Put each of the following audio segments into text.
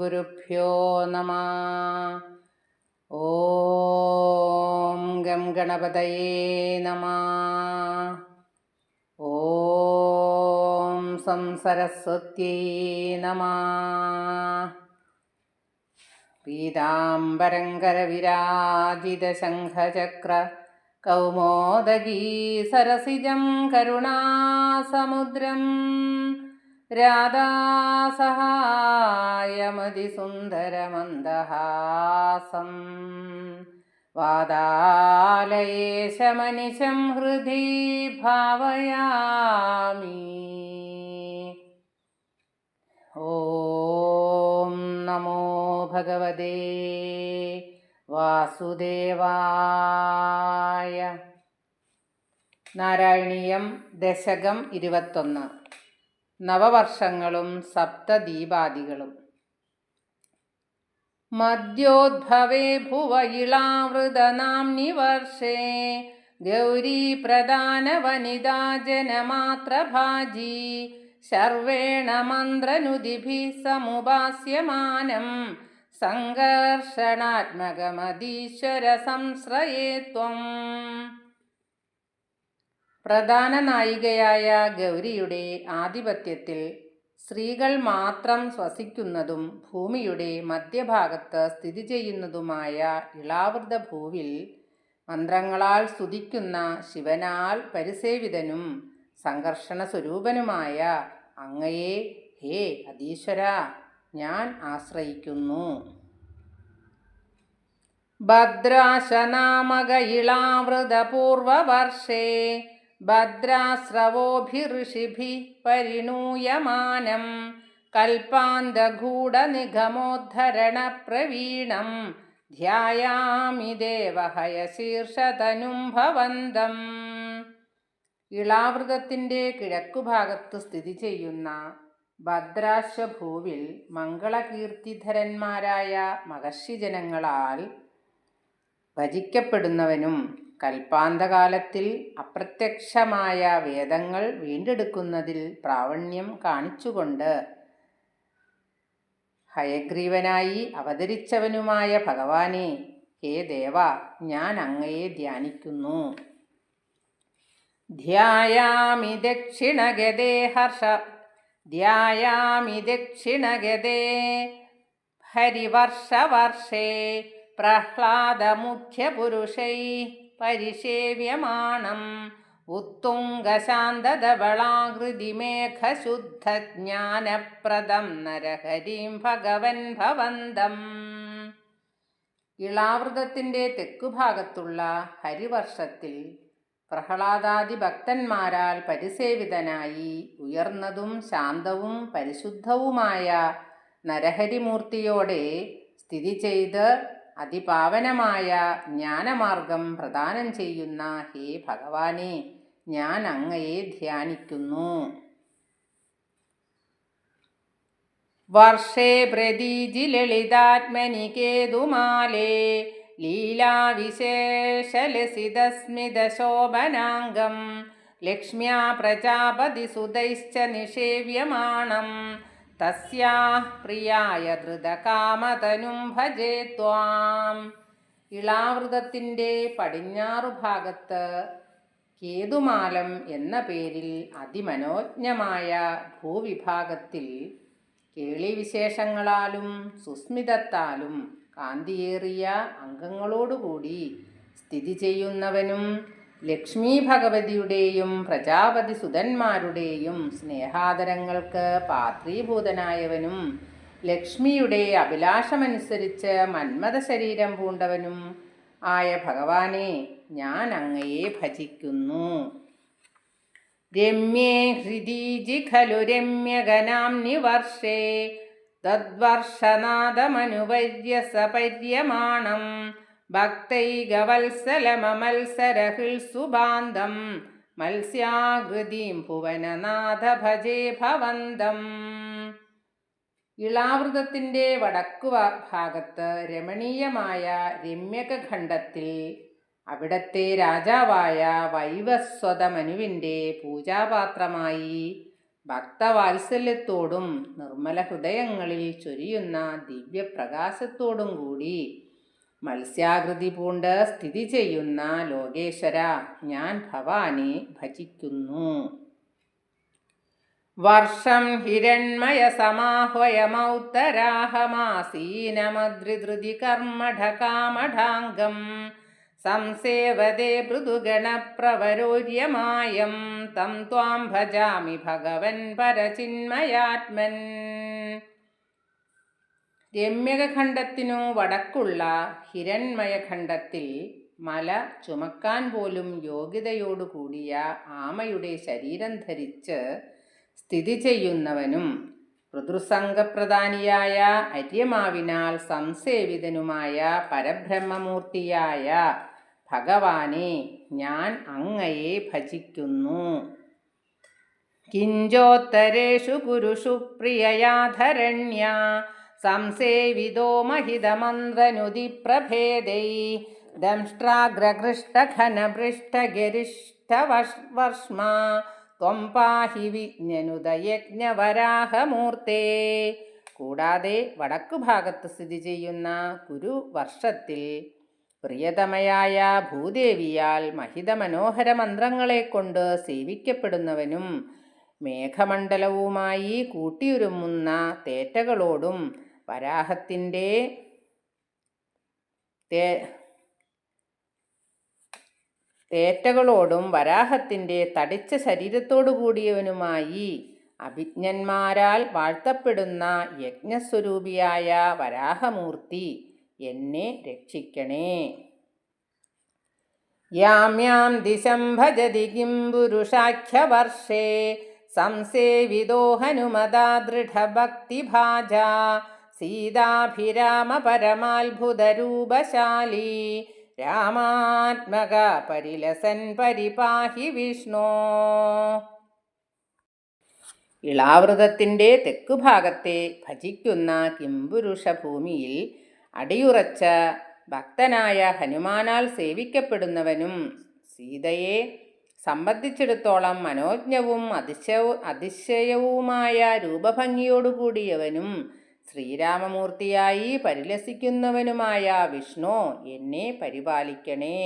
ഗുരുഭ്യോ നമഃ. ഓം ഗം ഗണപതയേ നമഃ. ഓം സം സരസ്വത്യൈ നമഃ. പീതാംബരം കരവിരാജിതശംഖചക്ര കൗമോദഗീ സരസിജം കരുണാസമുദ്രം രാധാസഹായമതിസുന്ദരമന്ദഹാസം വാതാലയേശമനിശം ഹൃദി ഭാവയാമി. ഓം നമോ ഭഗവതേ വാസുദേവായ. നാരായണീയം ദശകം 21. നവവർഷങ്ങളും സപ്തദീപാദികളും. മദ്യോദ്ഭവേ ഭുവ ഇളാവൃതനാംനി വർഷേ ഗൗരീ പ്രധാന വനിതാ ജനമാത്രഭാജി ശർവേണ മന്ത്രനുദിഭിഃ സമുപാസ്യമാനം സംഘർഷണാത്മകമതീശ്വര സംശ്രയേ ത്വം. പ്രധാന നായികയായ ഗൗരിയുടെ ആധിപത്യത്തിൽ സ്ത്രീകൾ മാത്രം ശ്വസിക്കുന്നതും ഭൂമിയുടെ മധ്യഭാഗത്ത് സ്ഥിതി ചെയ്യുന്നതുമായ ഇളാവൃത ഭൂവിൽ മന്ത്രങ്ങളാൽ സ്തുതിക്കുന്ന ശിവനാൽ പരിസേവിതനും സംഘർഷണ സ്വരൂപനുമായ അങ്ങയെ ഹേ അധീശ്വര ഞാൻ ആശ്രയിക്കുന്നു. ഭദ്രാശനാമക ഇളാവൃതപൂർവവർഷേ ഭദ്രാസ്രവോഭിഋഷിഭിഃ പരിണൂയമാനം കൽപ്പാന്തഗൂഢനിഗമോദ്ധരണപ്രവീണം ധ്യായാമി ദേവഹയശീർഷതനും ഭവന്തം. ഇളാവൃതത്തിൻ്റെ കിഴക്കുഭാഗത്ത് സ്ഥിതി ചെയ്യുന്ന ഭദ്രാശ്വഭൂവിൽ മംഗളകീർത്തിധരന്മാരായ മഹർഷിജനങ്ങളാൽ ഭജിക്കപ്പെടുന്നവനും കൽപ്പാന്തകാലത്തിൽ അപ്രത്യക്ഷമായ വേദങ്ങൾ വീണ്ടെടുക്കുന്നതിൽ പ്രാവണ്യം കാണിച്ചുകൊണ്ട് ഹയഗ്രീവനായി അവതരിച്ചവനുമായ ഭഗവാനെ ഹേ ദേവ ഞാൻ അങ്ങയെ ധ്യാനിക്കുന്നു. ധ്യായാമി ദക്ഷിണഗതേ ഹരിവർഷവർഷേ പ്രഹ്ലാദമുഖ്യപുരുഷൈ പരിസേവ്യമാണം ഉത്തുംഗശാന്തധവളാകൃതിമേഘശുദ്ധജ്ഞാനപ്രദം നരഹരിം ഭഗവൻ ഭവന്തം. ഇളാവൃതത്തിൻ്റെ തെക്കുഭാഗത്തുള്ള ഹരിവർഷത്തിൽ പ്രഹ്ലാദാദി ഭക്തന്മാരാൽ പരിസേവിതനായി ഉയർന്നതും ശാന്തവും പരിശുദ്ധവുമായ നരഹരിമൂർത്തിയോടെ സ്ഥിതി ചെയ്ത് അതിപാവനമായ ജ്ഞാനമാർഗം പ്രദാനം ചെയ്യുന്ന ഹേ ഭഗവാനെ ഞാൻ അങ്ങയെ ധ്യാനിക്കുന്നു. വർഷേ പ്രതീജി ലളിതാത്മനി കേതുമാലേ ലീലാവിശേഷലസിതസ്മിതശോഭനാംഗം ലക്ഷ്മ്യാ പ്രജാപതിസുതൈശ്ച നിഷേവ്യമാണം തസ്യാഃ പ്രിയായ ധൃതകാമതനും ഭജേ ത്വാം. ഇളാവൃതത്തിൻ്റെ പടിഞ്ഞാറുഭാഗത്ത് കേതുമാലം എന്ന പേരിൽ അതിമനോജ്ഞമായ ഭൂവിഭാഗത്തിൽ കേളിവിശേഷങ്ങളാലും സുസ്മിതത്താലും കാന്തിയേറിയ അംഗങ്ങളോടുകൂടി സ്ഥിതി ചെയ്യുന്നവനും ലക്ഷ്മീ ഭഗവതിയുടെയും പ്രജാപതി സുതന്മാരുടെയും സ്നേഹാദരങ്ങൾക്ക് പാത്രീഭൂതനായവനും ലക്ഷ്മിയുടെ അഭിലാഷമനുസരിച്ച് മന്മഥ ശരീരം പൂണ്ടവനും ആയ ഭഗവാനെ ഞാൻ അങ്ങയെ ഭജിക്കുന്നു. രമ്യേ ഹൃദീജി ഖലു രമ്യഗനാംനി വർഷേ തദ്വർഷനാദമനുപര്യസപര്യമാണം ഭക്തൈകവത്സലമമത്സരഹിൽസുബാന്ധം മത്സ്യാകൃതിം ഭുവനനാഥ ഭജേ ഭവന്തം. ഇളാവൃതത്തിൻ്റെ വടക്കു ഭാഗത്ത് രമണീയമായ രമ്യകഖണ്ഡത്തിൽ അവിടത്തെ രാജാവായ വൈവസ്വത മനുവിൻ്റെ പൂജാപാത്രമായി ഭക്തവാത്സല്യത്തോടും നിർമ്മല ഹൃദയങ്ങളിൽ ചൊരിയുന്ന ദിവ്യപ്രകാശത്തോടും കൂടി മത്സ്യാകൃതി പൂണ്ട് സ്ഥിതി ചെയ്യുന്ന ലോകേശ്വര, ഞാൻ ഭവാനെ ഭജിക്കുന്നു. വർഷം ഹിരൺമയ സമാഹ്വയമൗത്തരാഹമാസീനമദ്രിധൃതി കർമ്മഠകാമഠാംഗം സംസേവതേ മൃദുഗണപ്രവരോര്യമായം തം ത്വാം ഭജാമി ഭഗവൻ പരചിന്മയാത്മൻ. രമ്യകഖണ്ഡത്തിനു വടക്കുള്ള ഹിരൺമയഖണ്ഡത്തിൽ മല ചുമക്കാൻ പോലും യോഗ്യതയോടുകൂടിയ ആമയുടെ ശരീരം ധരിച്ച് സ്ഥിതി ചെയ്യുന്നവനും പിതൃസംഗപ്രധാനിയായ അര്യമാവിനാൽ സംസേവിതനുമായ പരബ്രഹ്മമൂർത്തിയായ ഭഗവാനെ ഞാൻ അങ്ങയെ ഭജിക്കുന്നു. കിഞ്ചോത്തരേഷു കുരുഷു പ്രിയയാധരണ്യ സംസേവിതോ മഹിതമന്ത്രനുതിപ്രഭേദൈ ദംഷ്ട്രാഗ്രഹൃഷ്ടഘനപൃഷ്ടഗരിഷ്ഠവർഷ്മാ ത്വം പാഹി വിജ്ഞനുദയജ്ഞവരാഹമൂർത്തേ. കൂടാതെ വടക്കുഭാഗത്ത് സ്ഥിതി ചെയ്യുന്ന കുരുവർഷത്തിൽ പ്രിയതമയായ ഭൂദേവിയാൽ മഹിതമനോഹര മന്ത്രങ്ങളെ കൊണ്ട് സേവിക്കപ്പെടുന്നവനും മേഘമണ്ഡലവുമായി കൂട്ടിയുരുമുന്ന തേറ്റകളോടും വരാഹത്തിൻ്റെ തടിച്ച ശരീരത്തോടു കൂടിയവനുമായി അഭിജ്ഞന്മാരാൽ വാഴ്ത്തപ്പെടുന്ന യജ്ഞസ്വരൂപിയായ വരാഹമൂർത്തി, എന്നെ രക്ഷിക്കണേ. യാം യാം ദിശം ഭജതി കിം പുരുഷാഖ്യവർഷേ സംസേവിതോ ഹനുമതാ ദൃഢഭക്തിഭാജാ സീതാഭിരാമ പരമാത്ഭുതരൂപശാലി രാമാത്മക പരിലസൻ പരിപാഹി വിഷ്ണോ. ഇളാവൃതത്തിൻ്റെ തെക്കുഭാഗത്തെ ഭജിക്കുന്ന കിംപുരുഷ ഭൂമിയിൽ അടിയുറച്ച ഭക്തനായ ഹനുമാനാൽ സേവിക്കപ്പെടുന്നവനും സീതയെ സംബന്ധിച്ചിടത്തോളം മനോജ്ഞവും അതിശയവുമായ രൂപഭംഗിയോടുകൂടിയവനും ശ്രീരാമമൂർത്തിയായി പരിലസിക്കുന്നവനുമായ വിഷ്ണു, എന്നെ പരിപാലിക്കണേ.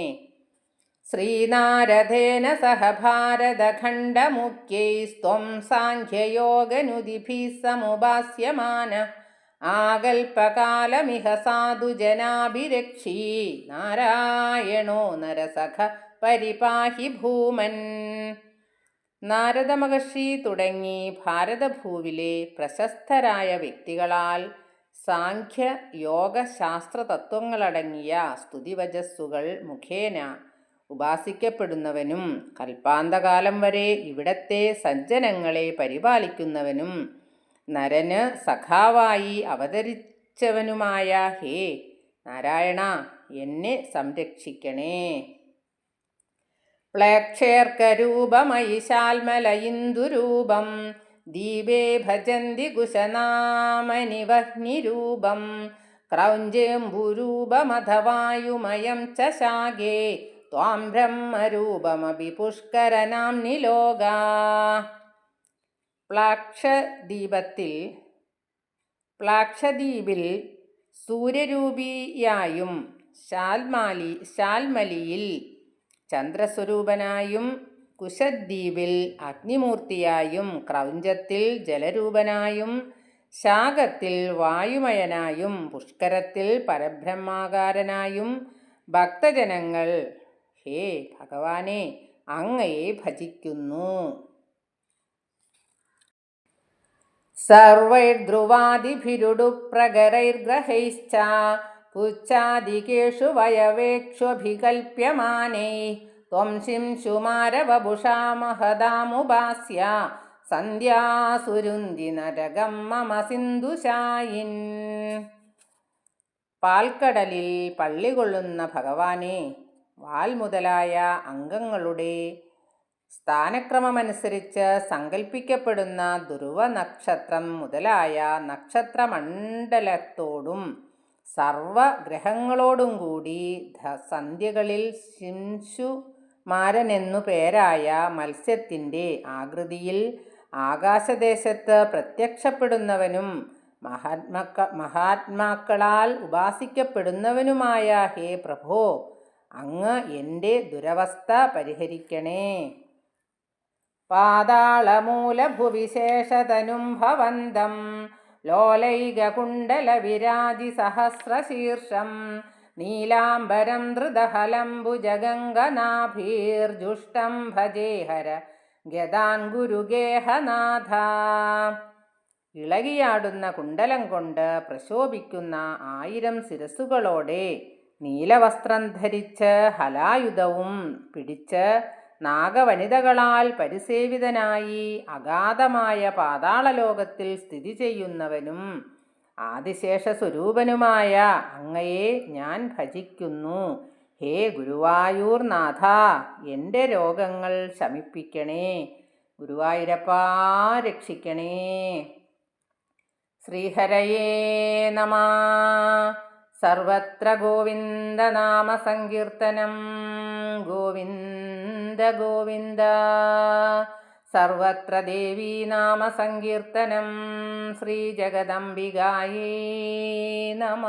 ശ്രീനാരദേന സഹ ഭാരതഖണ്ഡമുഖ്യൈസ്ത്വം സാഖ്യയോഗനുതിഭിः സമുപാസ്യമാന ആകൽപകാലമിഹ സാധുജനാഭിരക്ഷീ നാരായണോ നരസഖ പരിപാഹി ഭൂമൻ. നാരദ മഹർഷി തുടങ്ങി ഭാരതഭൂവിലെ പ്രശസ്തരായ വ്യക്തികളാൽ സാഖ്യ യോഗ ശാസ്ത്ര തത്വങ്ങളടങ്ങിയ സ്തുതിവചസ്സുകൾ മുഖേന ഉപാസിക്കപ്പെടുന്നവനും കൽപ്പാന്തകാലം വരെ ഇവിടത്തെ സജ്ജനങ്ങളെ പരിപാലിക്കുന്നവനും നരന് സഖാവായി അവതരിച്ചവനുമായ ഹേ നാരായണ, എന്നെ സംരക്ഷിക്കണേ. പ്ലേക്ഷേർക്കരൂപമയി ശാൽമലയിന്ദുരൂപം ദീപേ ഭജന്തി കുശനാമനിവഹ്നിരൂപം ക്രൗഞ്ചേംബുരൂപമഥവായുമയം ച ശാഖേ ത്വാം ബ്രഹ്മരൂപമപി പുഷ്കരനാംനി ലോകാ. പ്ലാക്ഷദ്വീപിൽ സൂര്യരൂപിയായും ശാൽമലിയിൽ ചന്ദ്രസ്വരൂപനായും കുശദ്വീപിൽ അഗ്നിമൂർത്തിയായും ക്രൗഞ്ചത്തിൽ ജലരൂപനായും ശാഖത്തിൽ വായുമയനായും പുഷ്കരത്തിൽ പരബ്രഹ്മാകാരനായും ഭക്തജനങ്ങൾ ഹേ ഭഗവാനെ അങ്ങയെ ഭജിക്കുന്നു. സർവൈർധ്രുവാദിഭിരുഡുപ്രകരൈർഗ്രഹൈശ്ച പുച്ഛാദികേഷു വയവേക്ഷ്വഭികൽപ്യമാനൈഃ ത്വം ശിംശുമാരവപുഷാ മഹദാമുപാസ്യ സന്ധ്യാസുരുന്തി നരകം മമ സിന്ധുശായിൻ. പാൽക്കടലിൽ പള്ളികൊള്ളുന്ന ഭഗവാനെ, വാൽ മുതലായ അംഗങ്ങളുടെ സ്ഥാനക്രമമനുസരിച്ച് സങ്കല്പിക്കപ്പെടുന്ന ധ്രുവ നക്ഷത്രം മുതലായ നക്ഷത്രമണ്ഡലത്തോടും സർവഗ്രഹങ്ങളോടും കൂടി സന്ധ്യകളിൽ ശിംശുമാരനെന്നു പേരായ മത്സ്യത്തിൻ്റെ ആകൃതിയിൽ ആകാശദേശത്ത് പ്രത്യക്ഷപ്പെടുന്നവനും മഹാത്മാക്കളാൽ ഉപാസിക്കപ്പെടുന്നവനുമായ ഹേ പ്രഭോ, അങ്ങ് എൻ്റെ ദുരവസ്ഥ പരിഹരിക്കണേ. പാതാളമൂലഭുവിശേഷതനും ഭവന്തം ലോലൈകകുണ്ടലവിരാജിസഹസ്രശീർഷം നീലാംബരം ധൃതഹലംബുജഗംഗനാഭീർജുഷ്ടം ഭജേഹര ഗദാൻ ഗുരുഗേഹനാഥ. ഇളകിയാടുന്ന കുണ്ടലം കൊണ്ട് പ്രശോഭിക്കുന്ന 1000 ശിരസ്സുകളോടെ നീലവസ്ത്രം ധരിച്ച് ഹലായുധവും പിടിച്ച് നാഗവനിതകളാൽ പരിസേവിതനായി അഗാധമായ പാതാളലോകത്തിൽ സ്ഥിതി ചെയ്യുന്നവനും ആദിശേഷ സ്വരൂപനുമായ അങ്ങയെ ഞാൻ ഭജിക്കുന്നു. ഹേ ഗുരുവായൂർ നാഥ, എൻ്റെ രോഗങ്ങൾ ശമിപ്പിക്കണേ. ഗുരുവായൂരപ്പാ രക്ഷിക്കണേ. ശ്രീഹരയേ നമ. സർവത്ര ഗോവിന്ദനാമ സങ്കീർത്തനം. ഗോവിന്ദ ഗോവിന്ദ. സർവത്ര ദേവീനാമ സങ്കീർത്തനം. ശ്രീ ജഗദംബികായേ നമ.